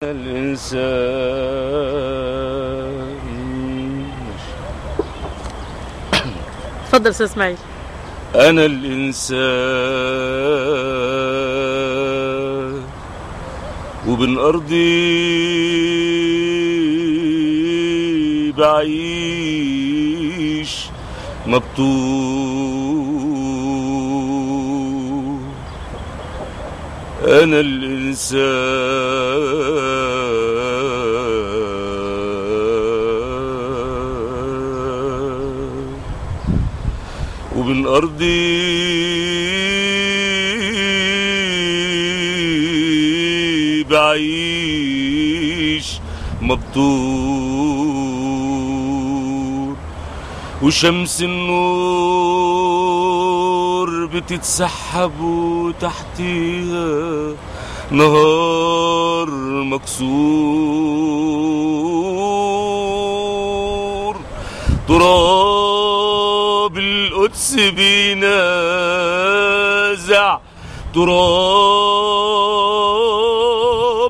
الإنسان. اتفضل استاذ اسماعيل. أنا الإنسان وبين أرضي بعيش مبتور. أنا الإنسان وبين أرضي بعيش مبتور. وشمس النور بتتسحب وتحتيها نهار مكسور. تراب القدس بينازع، تراب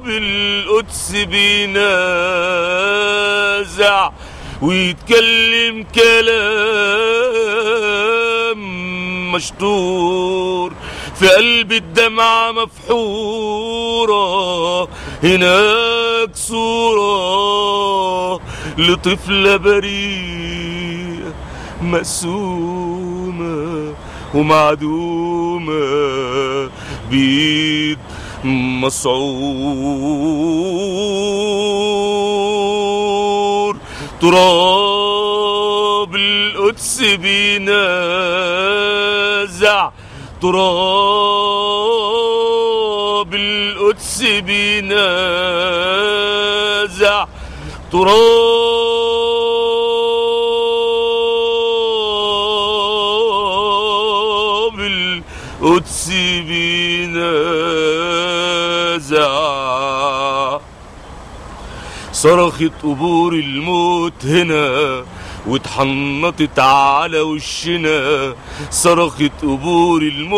القدس بينازع ويتكلم كلام مشطور. في قلب الدمعة مفحورة هناك صورة لطفلة بريئة مقسومة ومعدومة بيد مسعور. تراب القدس بينازع، تراب القدس بينازع، تراب القدس بينازع. صرخت قبور الموت هنا واتحنطت على وشنا. صرخت قبور الموت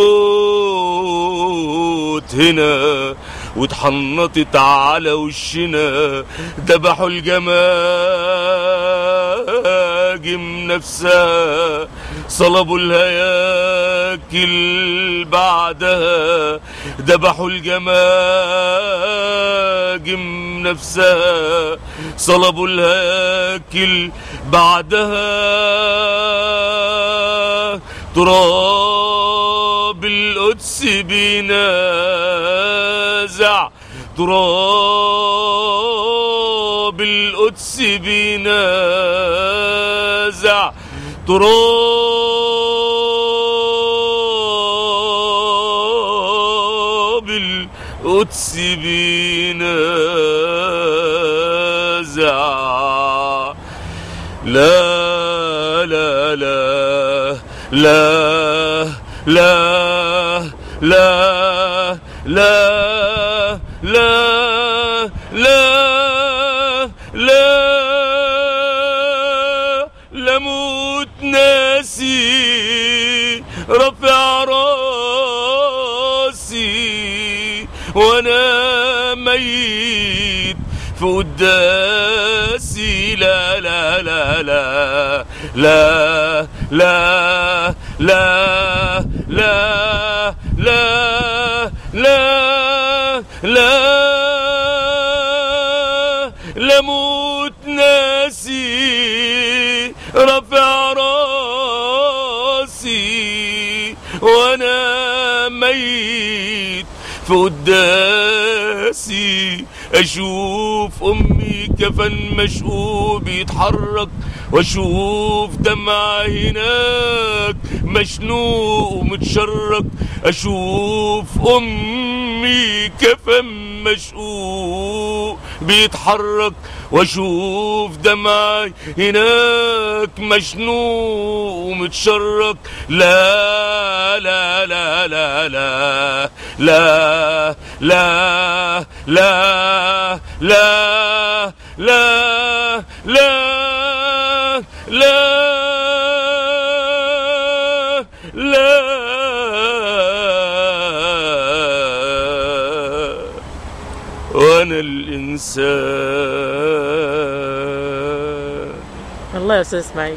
هنا واتحنطت على وشنا. ذبحوا الجماجم نفسها، صلبوا الهياكل بعدها. ذبحوا الجماجم نفسها، صلبوا الهياكل بعدها. تراب القدس بينازع، تراب القدس بينازع، تراب القدس بينازع. لا لا لا لا لا لا لا لا لا لا لموت ناسي رافع راسي وانا ميت في قداسي. لا لا لا لا لا لا لا لا لا لا لا لموت ناسي رافع راسي وانا ميت في قداسي. اشوف امي كفن مشقوق يتحرك، واشوف دمع هناك مشنوق ومتشرك. اشوف امي كفن مشقوق بيتحرك، واشوف دمعي هناك مشنوق ومتشرك. لا لا لا لا لا لا لا لا لا لا لا لا لا وانا الانسان انساه. الله يا استاذ اسماعيل.